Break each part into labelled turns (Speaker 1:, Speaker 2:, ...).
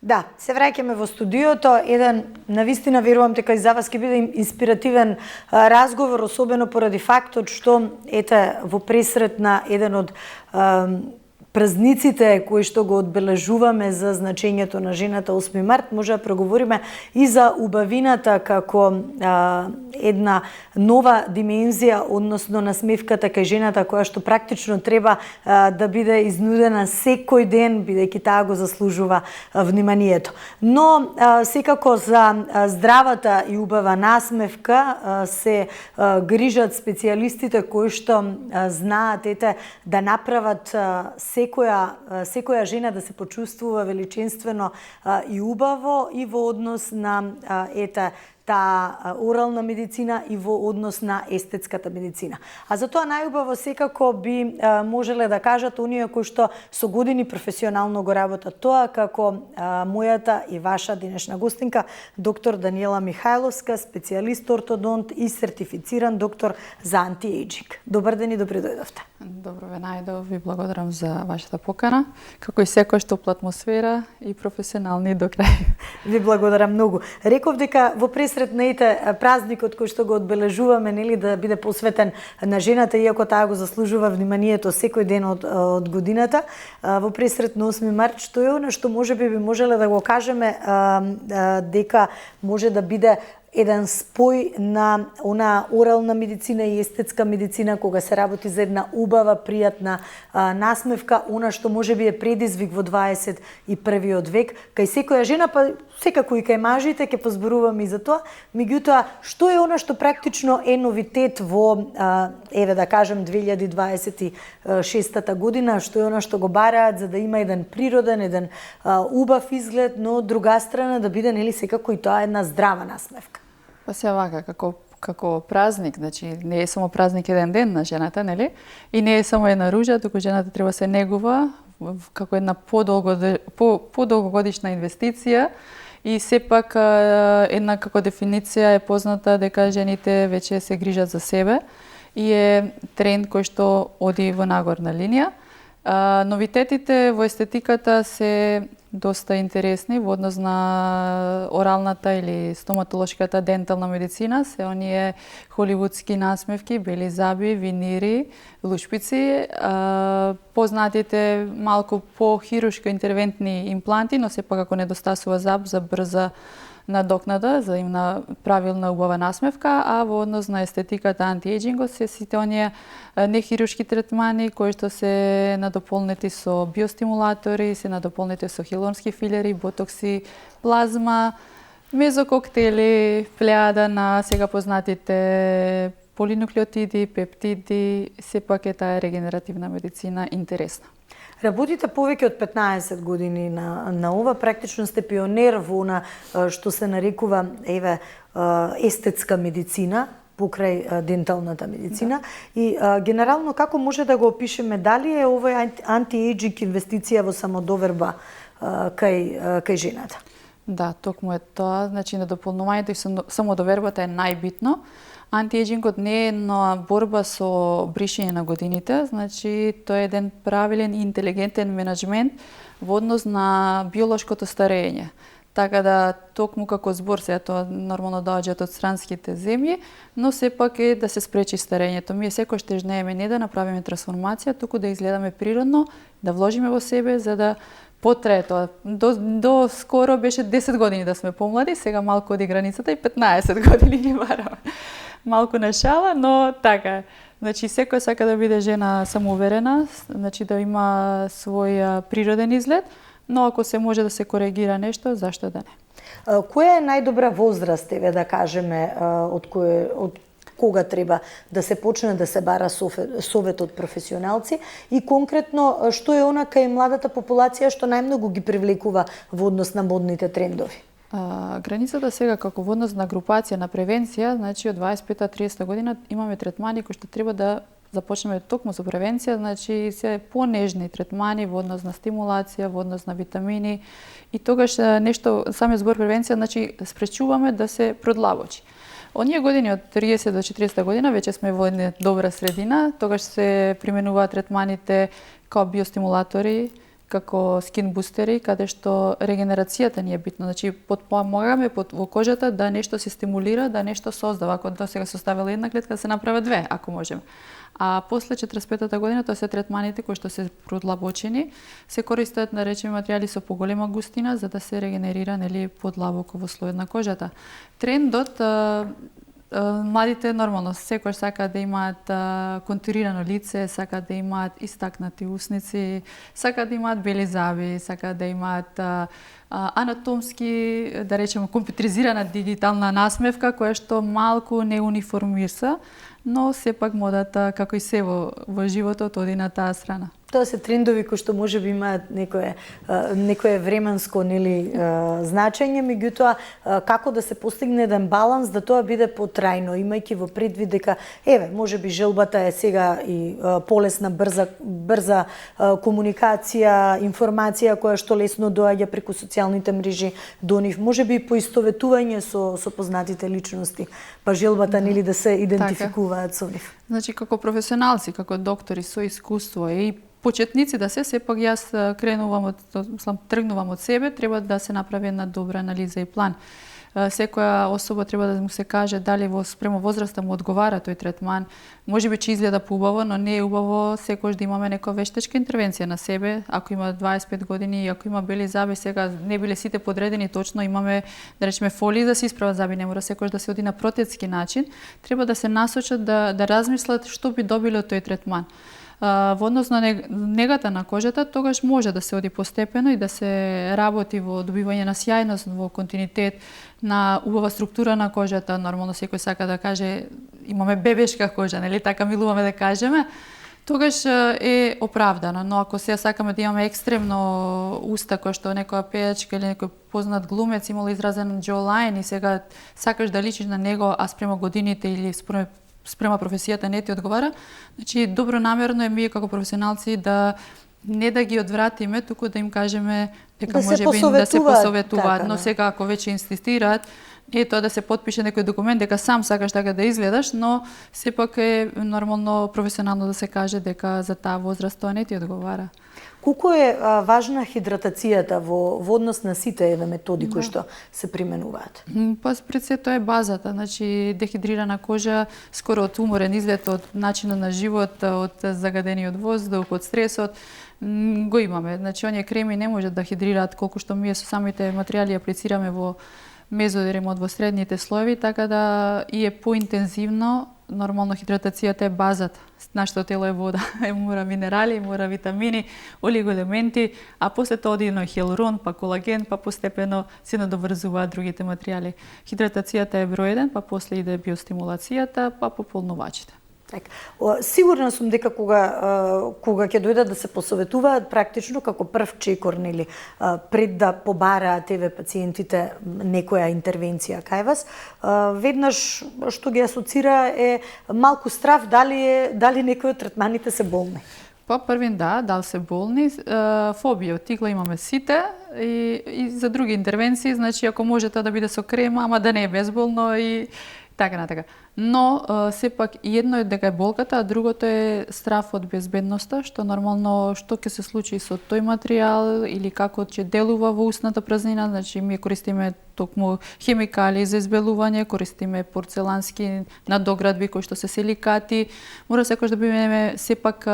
Speaker 1: Да, се враќаме во студиото. Еден, навистина верувам дека и за вас ќе биде инспиративен разговор, особено поради фактот што во пресрет на еден од празниците кои што го одбележуваме за значењето на жената 8 март, може да проговориме и за убавината како една нова димензија, односно насмевката кај жената која што практично треба да биде изнудена секој ден, бидејќи таа го заслужува вниманието. Но секако за здравата и убава насмевка се грижат специјалистите кои што знаат да направат секоја жена да се почувствува величинствено и убаво и во однос на таа орална медицина и во однос на естетската медицина. А за тоа најубаво секако би можеле да кажат оние кои што со години професионално го работат тоа, како мојата и ваша денешна гостинка, доктор Даниела Михајловска, специјалист ортодонт и сертифициран доктор за антиејџинг. Добар ден и добре дојдовте.
Speaker 2: Добро ве најдов, ви благодарам за вашата покана, како и секој што атмосфера и професионални до крај.
Speaker 1: Ви благодарам многу. Реков дека во пресрет на празникот кој што го одбележуваме, нели, да биде посветен на жената, иако таа го заслужува вниманието секој ден од годината, во пресрет на 8 март, што е она што можеби би можеле да го кажеме дека може да биде еден спој на она орална медицина и естетска медицина, кога се работи за една убава, пријатна насмевка, она што можеби е предизвик во 21 век, кај секоја жена, па секако и кај мажите, ќе позборуваме и за тоа. Меѓутоа, што е она што практично е новитет во, да кажем, 2026 година, што е она што го бараат за да има еден природен, еден убав изглед, но од друга страна да биде, нели, секако и тоа една здрава насмевка.
Speaker 2: Па се вака, како празник, значи не е само празник еден ден на жената, нели? И не е само една ружа, туку жената треба се негува како една подолгогодишна инвестиција и сепак една како дефиниција е позната дека жените веќе се грижат за себе и е тренд кој што оди во нагорна линија. Новитетите во естетиката се доста интересни во однос на оралната или стоматолошката дентална медицина, се оние холивудски насмевки, бели заби, винири, лушпици, познатите малку по-хируршко интервентни импланти, но сепак ако недостасува заб за брза надокнада, за имна правилна убава насмевка, а во однос на естетиката антиејџингот се сите оние нехируршки третмани кои што се надополнети со биостимулатори, се надополнети со хилонски филери, ботокси, плазма, мезококтели, плејада на сега познатите полинуклеотиди, пептиди, сепак е таа регенеративна медицина интересна.
Speaker 1: Работите повеќе од 15 години на ова, практично сте пионер во она што се нарекува естетска медицина, покрај денталната медицина. Да. И генерално како може да го опишеме, дали е овој антиејџинг инвестиција во самодоверба кај жената?
Speaker 2: Да, токму е тоа, значи на дополнувањето и самодовербата е најбитно. Антиејџингот не е една борба со бришење на годините, значи тоа е еден правилен и интелигентен менеджмент во однос на биолошкото старење. Така да токму како збор, сега тоа нормално доаѓаат од странските земји, но сепак е да се спречи старењето. Ние секој тежнееме не да направиме трансформација, туку да изгледаме природно, да вложиме во себе за да потрае тоа. До скоро беше 10 години да сме помлади, сега малку оди границата и 15 години ги бараме. Малку на шала, но така. Значи секој сака да биде жена самоуверена, значи да има свој природен изглед, но ако се може да се коригира нешто, зашто да не?
Speaker 1: Која е најдобра возраст, да кажеме, од кога треба да се почне да се бара совет од професионалци и конкретно што е она кај младата популација што најмногу ги привлекува во однос на модните трендови?
Speaker 2: Границата сега како во однос на групација на превенција, значи од 25-30 година имаме третмани кои што треба да започнеме токму со превенција, значи се понежни третмани во однос на стимулација, во однос на витамини и тогаш нешто самиот збор превенција, значи спречуваме да се продлабочи. Оние години од 30 до 40 година веќе сме во една добра средина, тогаш се применуваат третманите како биостимулатори, како скин бустери, каде што регенерацијата ни е битна. Значи, подпомагаме во кожата да нешто се стимулира, да нешто создава. Ако до сега се оставила една клетка, да се направат две, ако можеме. А после 45-та година тоа се третманите кои што се продлабочени, се користат наречени материјали со поголема густина за да се регенерира подлабоко во слојот на кожата. Трендот младите нормално секој сакаат да имаат контурирано лице, сакаат да имаат истакнати усници, сакаат да имаат бели зъби, сакаат да имаат анатомски, да речеме, компјутеризирана дигитална насмевка која што малку не униформиса, но сепак модата, како и се во животот, оди на таа страна.
Speaker 1: Тоа се трендови кои што можеби имаат некое временско значење, меѓутоа како да се постигне еден баланс да тоа биде потрајно, имајќи во предвид дека можеби желбата е сега и полесна, брза комуникација, информација која што лесно доаѓа преку социјалните мрежи до нив, можеби и поистоветување со познатите личности, па желбата да се идентификуваат со нив.
Speaker 2: Значи како професионалци, како доктори со искуство и почетници да се, сепак јас тргнувам од себе, треба да се направи една добра анализа и план. Секоја особа треба да му се каже дали спрема возраста му одговара тој третман. Можеби че изгледа поубаво, но не е убаво секојаш да имаме некоја вештачка интервенција на себе. Ако има 25 години и ако има бели зъби, сега не биле сите подредени точно, имаме да речеме фолии да се исправат зъби, не мора секојаш да се оди на протетски начин. Треба да се насочат да размислат што би добиле од тој третман. Во однос на негата на кожата, тогаш може да се оди постепено и да се работи во добивање на сјајност, во континуитет, на убава структура на кожата. Нормално секој сака да каже имаме бебешка кожа, нели така милуваме да кажеме. Тогаш е оправдано, но ако сега сакаме да имаме екстремно уста кој што некоја пејачка или некој познат глумец имало изразен jawline и сега сакаш да личиш на него, а спрема годините или спрема професијата не ти одговара, значи добронамерно е ние како професионалци да не да ги одвратиме, туку да им кажеме дека можеби да се посоветуваат, но сега ако веќе инсистираат, не е тоа да се потпише некој документ дека сам сакаш така да изгледаш, но сепак е нормално професионално да се каже дека за таа возраст тоа не ти одговара.
Speaker 1: Колку е важна хидратацијата во однос на сите методи кои што се применуваат?
Speaker 2: Па пред се тоа е базата, значи дехидрирана кожа, скоро од уморен изглед, од начинот на живот, од загадениот воздух, од стресот, го имаме. Значи оние креми не можат да хидрираат колку што ние со самите материјали аплицираме во мезодермот во средните слоеви, така да и е поинтензивно. Нормално хидратацијата е базата. Нашето тело е вода, мора минерали, мора витамини, олигоелементи, а после тоа оди на хиалурон, па колаген, па постепено се надоврзуваат другите материјали. Хидратацијата е број 1, па после иде биостимулацијата, па пополнувачите.
Speaker 1: Сигурна сум дека кога ќе дојдат да се посоветуваат практично како прв чекор, нели, пред да побараат пациентите некоја интервенција кај вас, веднаш што ги асоцира е малку страв дали некои од третманите се болни.
Speaker 2: Па првин дали се болни, фобија од игла имаме сите и за други интервенции, значи ако може тоа да биде со крема, ама да не е безболно и така натака. Но сепак едно е дека е болката, а другото е страф од безбедноста, што нормално што ќе се случи со тој материјал или како ќе делува во устната празнина, значи ми користиме токму хемикали за избелување, користиме порцелански надоградби кои што се силикати. Мора секојаш да бидеме сепак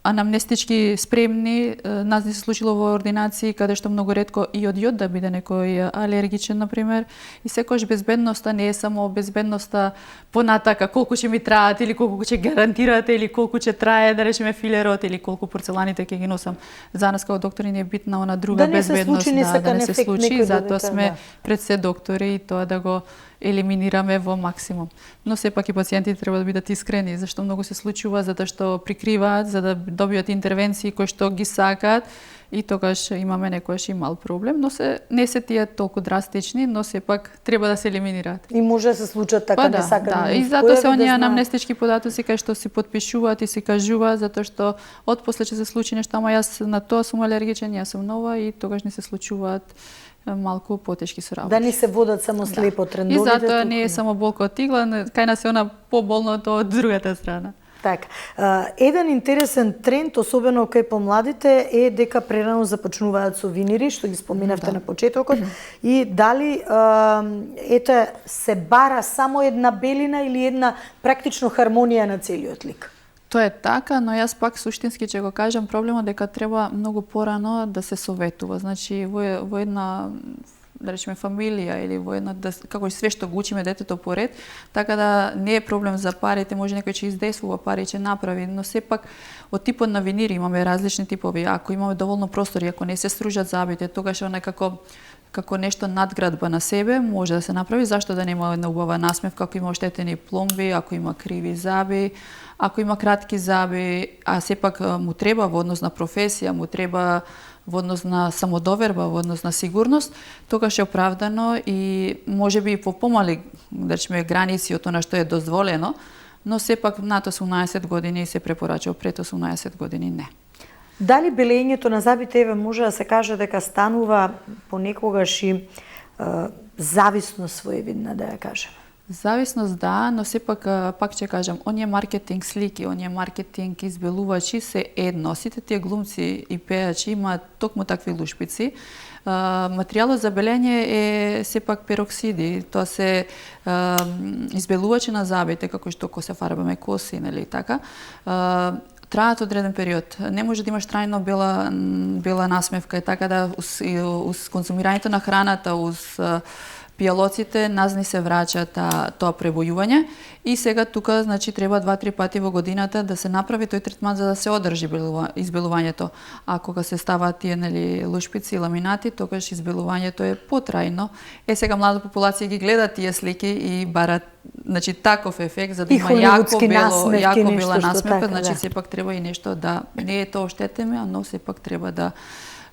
Speaker 2: анамнестички спремни. Нас не се случило во ординации каде што многу ретко и од јод да биде некој алергичен, например. И секојаш безбедноста не е само безбедноста понатака, колку ќе ми траат или колку ќе гарантирате или колку ќе трае, да речеме, филерот или колку порцеланите ќе ги носам. За нас како доктори не е битна она друга безбедност, да не се случи, затоа сме пред се доктори и тоа да го елиминираме во максимум. Но сепак и пациентите треба да бидат искрени, зашто многу се случува, затоа што прикриваат за да добијат интервенции кои што ги сакаат и тогаш имаме некојаш и мал проблем, но не се тие толку драстични, но сепак треба да се елиминираат.
Speaker 1: И може да се случат така не сакани.
Speaker 2: Да, и затоа се оние анамнестички податоци кај што се потпишуваат и се кажуваат затоа што отпосле ќе се случи нешто, ама јас на тоа сум алергичен, јас сум нова и тогаш не се случуваат малку потешки со работи.
Speaker 1: Да не се водат само слепо трендовите.
Speaker 2: И затоа не е само болка од игла, кај нас е она поболното од другата страна.
Speaker 1: Така. Еден интересен тренд, особено кај помладите, е дека прерано започнуваат со винири, што ги споменавте на почетокот, и дали се бара само една белина или една практично хармонија на целиот лик?
Speaker 2: Тоа е така, но јас пак суштински ќе го кажам проблемот дека треба многу порано да се советува. Значи во една, да речеме, фамилија или во една, како и све што го учиме детето поред, така да не е проблем за парите, може некој ќе издействува пари, ќе направи, но сепак од типот на винири имаме различни типови. Ако имаме доволно простори, ако не се стружат забите, тогаш е како нешто надградба на себе може да се направи. Зашто да нема една убава насмевка ако има оштетени пломби, ако има криви заби, ако има кратки заби, а сепак му треба во однос на професија, му треба во однос на самодоверба, во однос на сигурност, тогаш е оправдано и можеби и по помали, да речеме, граници од она што е дозволено, но сепак над 18 години се препорачува, пред 18 години не.
Speaker 1: Дали белењето на забите може да се каже дека станува понекогаш и зависност своевидна, да ја кажем?
Speaker 2: Зависност да, но сепак пак ќе кажам, оние маркетинг слики, оние маркетинг избелувачи се едно. Сите тие глумци и пејачи имаат токму такви лушпици. Материјалот за белење е сепак пероксиди, тоа се избелувачи на забите, како што се фарбаме коси, нели така. Траат одреден период. Не може да имаш трајно бела насмевка и така да уз конзумирањето на храната, уз пијалоците, назни се враќа тоа пребојување и сега тука значи треба 2-3 пати во годината да се направи тој третман за да се одржи избелувањето. А кога се ставаат тие нели лушпици и ламинати, тогаш избелувањето е потрајно. Сега млада популација ги гледа тие слики и барат значи таков ефект за да има јако бела насмевка, значи сепак треба и нешто да не е тоа оштетеме, но сепак треба да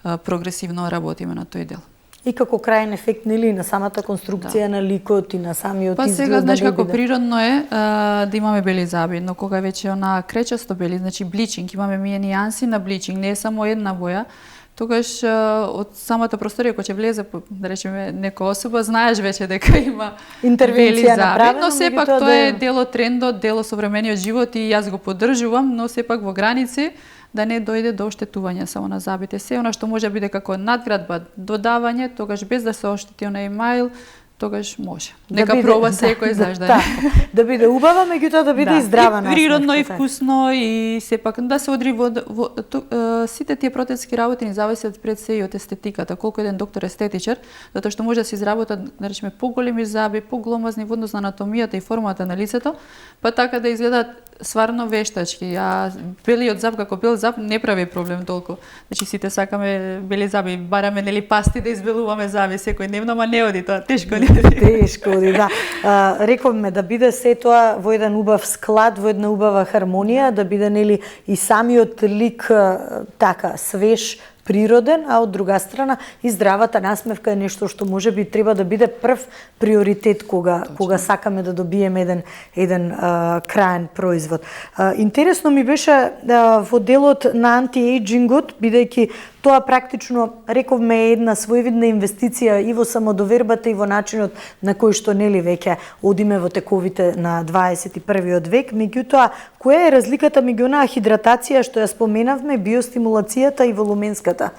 Speaker 2: прогресивно работиме на тој дел.
Speaker 1: И како крајен ефект, нели, на самата конструкција на ликот и на самиот изглед.
Speaker 2: Па сега, знаеш, како природно е да имаме бели заби, но кога веќе она кречасто бели, значи бличинг, имаме ние нијанси на бличинг, не е само една боја, тогаш од самата просторија кој ќе влезе, да речеме, некоја особа, знаеш веќе дека има бели заби, но сепак тоа е дел од трендот, дел од современиот живот и јас го поддржувам, но сепак во граници, да не дојде до оштетување само на забите. Се она што може да биде како надградба, додавање, тогаш без да се оштети онај маил, тогаш може. Нека проба секој, знаеш да.
Speaker 1: Да биде убава, меѓутоа да биде и здрава насмевка.
Speaker 2: Природно и вкусно и сепак да се одри сите тие протезски работи ни зависат пред се и од естетиката. Колку еден доктор естетичар, затоа што може да се изработат, да речеме, поголеми заби, погломазни во однос на анатомијата и формата на лицето, па така да изгледаат сварно вештачки. А белиот заб како бел заб не прави проблем толку. Значи сите сакаме бели заби, бараме нели пасти да избелуваме заби секој дневно, ама не оди тоа, тешко не оди.
Speaker 1: Тешко оди, да. Рековме да биде се тоа во еден убав склад, во една убава хармонија, да биде нели и самиот лик така свеж, природен, а од друга страна и здравата насмевка е нешто што можеби треба да биде прв приоритет кога сакаме да добиеме еден краен производ. Интересно ми беше во делот на антиејџингот, бидејќи тоа практично, рековме, е една своевидна инвестиција и во самодовербата и во начинот на кој што нели веќе одиме во тековите на 21 век, меѓутоа која е разликата меѓу онаа хидратација што ја споменавме, биостимулацијата и волуменската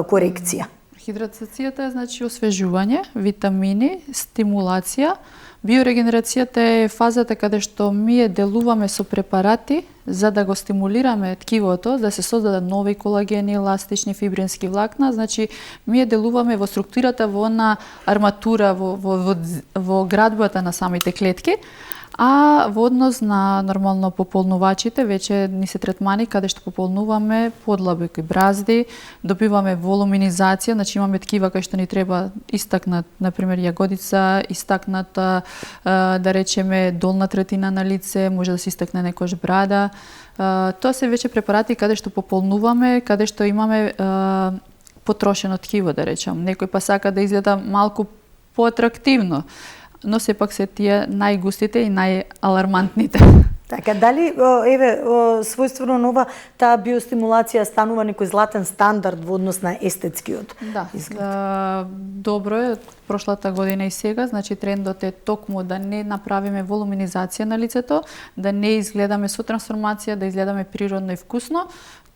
Speaker 1: корекција?
Speaker 2: Хидратацијата е значи освежување, витамини, стимулација. Биорегенерацијата е фазата каде што ние делуваме со препарати за да го стимулираме ткивото, да се создадат нови колагени, еластични, фибрински влакна. Значи, ние делуваме во структурата, во на арматура, во градбата на самите клетки, а во однос на нормално пополнувачите, веќе ни се третмани каде што пополнуваме подлабоки бразди, добиваме волуминизација, значи имаме ткива кај што ни треба истакнат, например, јагодица, истакната, да речеме, долна третина на лице, може да се истакне некојаш брада. Тоа се веќе препарати каде што пополнуваме, каде што имаме потрошено ткиво, да речем. Некој па сака да изгледа малку поатрактивно, но сепак се тие најгустите и најалармантните.
Speaker 1: Така, дали, еве, својствено нова таа биостимулација станува некој златен стандард во однос на естетскиот изглед?
Speaker 2: Добро е, прошлата година и сега, значи трендот е токму да не направиме волуминизација на лицето, да не изгледаме со трансформација, да изгледаме природно и вкусно.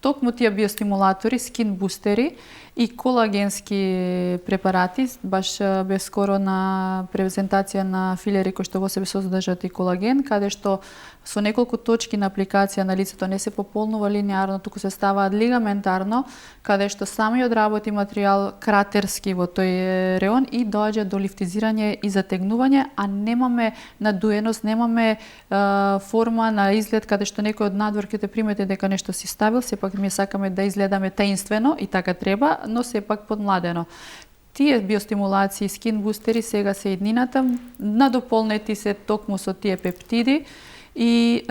Speaker 2: Токму тие биостимулатори, скин бустери и колагенски препарати, баш бе скоро на презентација на филери кои што во себе содржат и колаген, каде што со неколку точки на апликација на лицето не се пополнува линеарно, туку се ставаат лигаментарно, каде што самиот работи материјал кратерски во тој реон и доаѓа до лифтизирање и затегнување, а немаме надуеност, немаме форма на изглед каде што некој од надвор ќе те примети дека нешто си ставил, сепак ми сакаме да изгледаме таинствено и така треба, но сепак подмладено. Тие биостимулации, скин бустери сега се иднината, надополнети се токму со тие пептиди и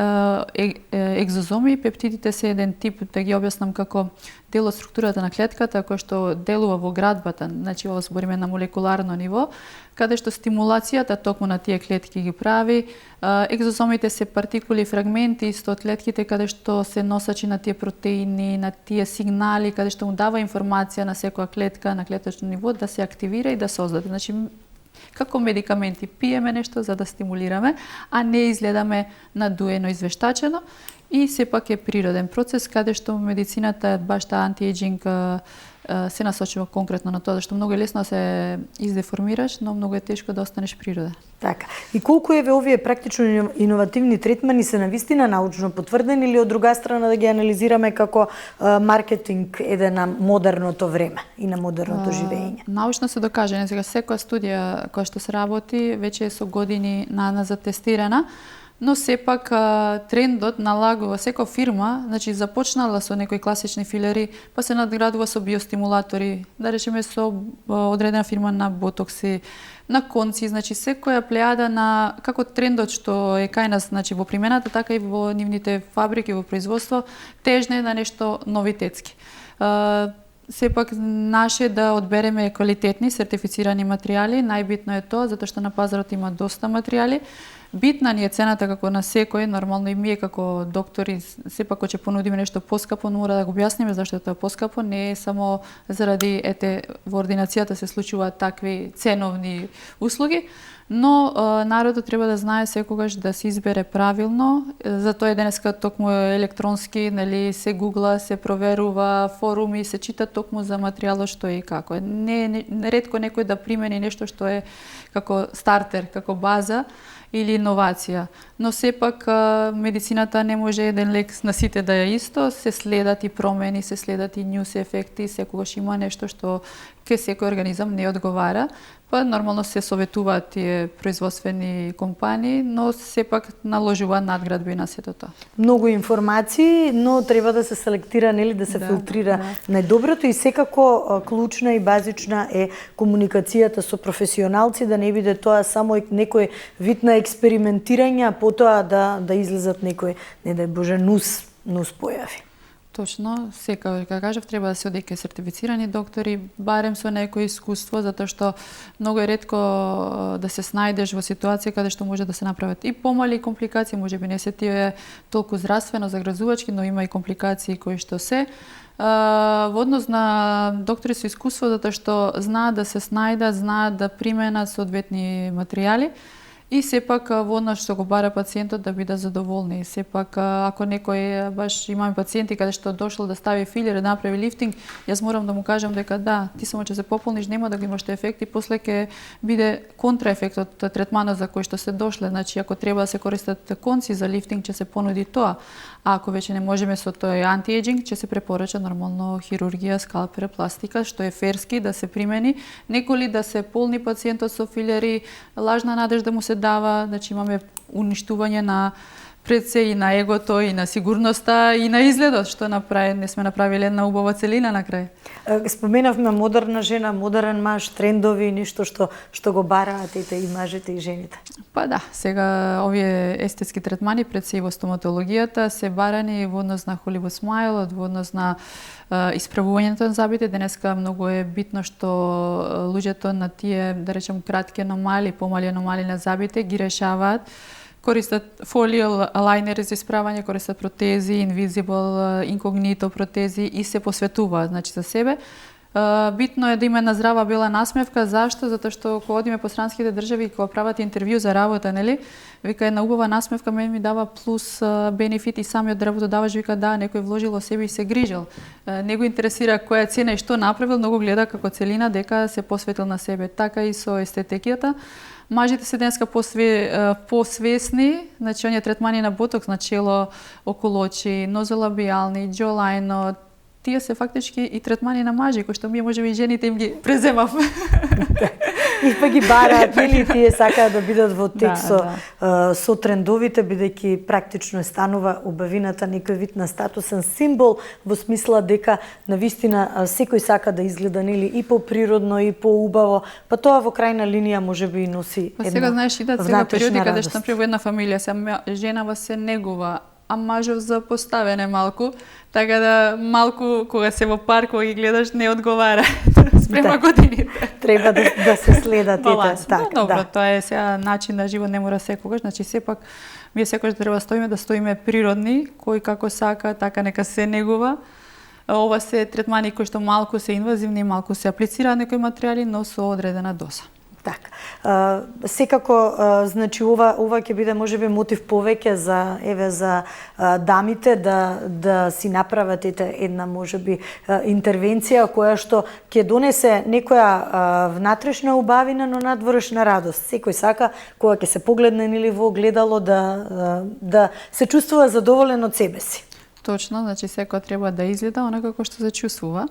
Speaker 2: екзозоми. Пептидите се еден тип, да ги објаснам како дел од структурата на клетката, кој што делува во градбата, значи ова збориме на молекуларно ниво, каде што стимулацијата токму на тие клетки ги прави. Екзозомите се партикули, фрагменти исто од клетките, каде што се носачи на тие протеини, на тие сигнали, каде што му дава информација на секоја клетка на клеточно ниво да се активира и да создаде. Значи, како медикаменти пиеме нешто за да стимулираме, а не изгледаме надуено, извештачено. И сепак е природен процес, каде што медицината, баш таа антиејджинг, се насочува конкретно на тоа, зашто многу е лесно да се издеформираш, но многу е тешко да останеш природен.
Speaker 1: Така. И колку еве овие практично иновативни третмани се навистина научно потврдени или од друга страна да ги анализираме како маркетинг еде на модерното време и на модерното живење?
Speaker 2: Научно се докажано, сега секоја студија која што се работи веќе е со години назад тестирана, но сепак трендот налагува секоја фирма, значи започнала со некои класични филери, па се надградува со биостимулатори, да речеме со одредена фирма на ботокси, на конци, значи секоја плејада на како трендот што е кај нас, значи во примената, така и во нивните фабрики во производство, тежне на нешто новитетски. Сепак наше да одбереме квалитетни сертифицирани материјали, најбитно е тоа затоа што на пазарот има доста материјали. Битна ни е цената како на секој, нормално и ние како доктори, сепак кога ќе понудиме нешто поскапо, мора да го објасниме зашто е тоа поскапо, не е само заради во ординацијата се случуваат такви ценовни услуги, но народот треба да знае секогаш да се избере правилно, затоа е денеска токму електронски, нели се гугла, се проверува, форуми, се чита токму за материјалот што е и како. Не ретко некој да примени нешто што е како стартер, како база или иновација. Но сепак медицината не може еден лек на сите да е исто, се следат и промени, се следат и нюс ефекти, секогаш има нешто што ке секој организам не одговара, па нормално се советуваат тие производствени компании, но сепак наложуваат надградби на сето тоа.
Speaker 1: Многу информации, но треба да се селектира, нели, да се филтрира најдоброто и секако клучна и базична е комуникацијата со професионалци, да не биде тоа само некој вид на експериментирање, а потоа да излезат некој, не дај Боже, нус појави.
Speaker 2: Точно, секако како кажав, треба да се оди кај сертифицирани доктори, барем со некој искуство, затоа што многу е ретко да се снајдеш во ситуација каде што може да се направат и помали компликации, можеби не се тие толку здравствено загрозувачки, но има и компликации кои што се. Во однос на доктори со искуство, затоа што знаат да се снајдат, знаат да применат соодветни материјали. И сепак во однос што го бара пациентот да биде задоволни. Сепак ако некој, баш имаме пациенти каде што дошол да стави филер, да направи лифтинг, јас морам да му кажам дека да, ти само ќе се пополниш, нема да го имаш ефект и после ќе биде контраефектот од третманот за кој што се дошле. Значи ако треба да се користат конци за лифтинг, ќе се понуди тоа. А ако веќе не можеме со тој антиејджинг, ќе се препорача нормално хирургија, скалпер, пластика, што е ферски да се примени, неколи да се полни пациентот со филери, лажна надежда му се дава, значи имаме уништување на пред се и на егото, и на сигурноста, и на изгледот, што не сме направиле една убава целина на крај.
Speaker 1: Споменавме модерна жена, модерен маж, трендови, ништо што го бараат и мажите и жените.
Speaker 2: Па да, сега овие естетски третмани пред се и во стоматологијата се барани во однос на Hollywood Smile, во однос на исправувањето на забите. Денеска многу е битно што луѓето на тие, да речем, кратки аномали, помали аномали на забите ги решаваат користат фолио лајнери за исправање, користат протези, invisible, инкогнито протези и се посветуваат, значи за себе. Битно е да има една здрава бела насмевка. Зашто? Затоа што кога одиме по странските држави и кога прават интервју за работа, нели? Вика една убава насмевка ми дава плюс бенефит и самиот работодавач вика да, некој вложил во себе и се грижел. Не го интересира која цена и што направил, но го гледа како целина дека се посветил на себе. Така и со естетиката. Мажите се денеска посвесни, значи оние третмани на ботокс на чело, околу очи, нозолабијални, джолајно, тие се фактички и третмани на мажи, кои што ние можеби и жените им ги преземавме.
Speaker 1: И па ги бараат, или тие сакаат да бидат во текст со трендовите, бидејќи практично станува убавината некој вид на статусен символ, во смисла дека навистина секој сака да изгледа нели и поприродно и поубаво, па тоа во крајна линија можеби и носи една.
Speaker 2: Па сега знаеш идат сега периоди каде што например во една фамилија се женава се негува, а мажов за поставене малку, така да малку кога се во парк кога ги гледаш не одговара спрема годините.
Speaker 1: Треба да се следат
Speaker 2: баланс.
Speaker 1: Така,
Speaker 2: добро, тоа е сега начин на живот, не мора секогаш, значи сепак ние секогаш треба да стоиме природни, кој како сака, така нека се негува. Ова се третмани кои што малку се инвазивни, малку се аплицираат некои материјали, но со одредена доза.
Speaker 1: Така. Секако, значи ова ќе биде можеби мотив повеќе за дамите да си направат една можеби интервенција која што ќе донесе некоја внатрешна убавина, но надворешна радост. Секој сака кога ќе се погледне или во огледало да се чувствува задоволен од себе си.
Speaker 2: Точно, значи секој треба да изгледа онака како што се чувствува.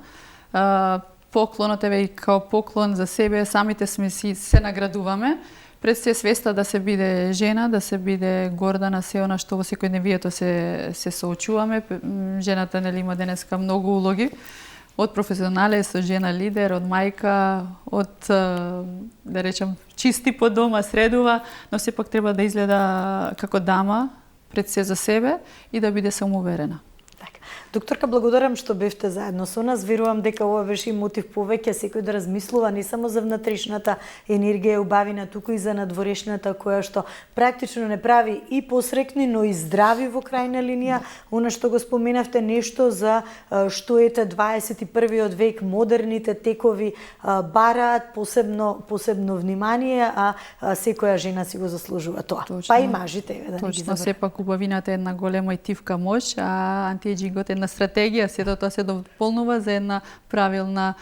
Speaker 2: Поклонот е као поклон за себе, самите сме се наградуваме. Пред се свеста да се биде жена, да се биде горда на се она што во секојдневието се соочуваме. Жената нели има денеска многу улоги. Од професионале со жена лидер, од мајка, од да речем чисти по дома, средува, но сепак треба да изгледа како дама пред се за себе и да биде самоуверена.
Speaker 1: Докторка, благодарам што бевте заедно со нас. Верувам дека ова беше мотив повеќе секој да размислува не само за внатрешната енергија и убавина, туку и за надворешната која што практично не прави и посрекни, но и здрави во крајна линија. Она што го споменавте нешто за што ете 21-виот век, модерните текови бараат посебно внимание, а секоја жена си го заслужува тоа.
Speaker 2: Точно.
Speaker 1: Па и мажите.
Speaker 2: Точно, сепак убавината е една голема и тивка моќ, а антиејџингот е една стратегија, сето тоа се дополнува за една правилна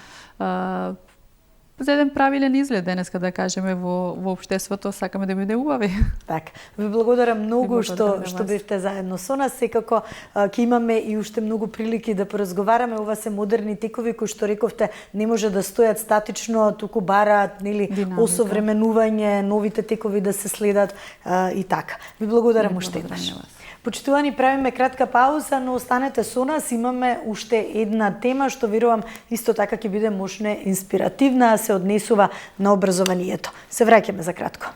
Speaker 2: за еден правилен изглед денеска, да кажеме, во општеството, сакаме да биде убави.
Speaker 1: Така. Ви благодарам многу што бевте заедно со нас. Секако ќе имаме и уште многу прилики да поразговараме. Ова се модерни текови кои што рековте не може да стојат статично, туку бараат нели осовременување, новите текови да се следат и така. Ви благодарам уште еднаш. Почитувани, правиме кратка пауза, но останете со нас. Имаме уште една тема што верувам исто така ќе биде можне инспиративна, а се однесува на образованието. Се враќаме за кратко.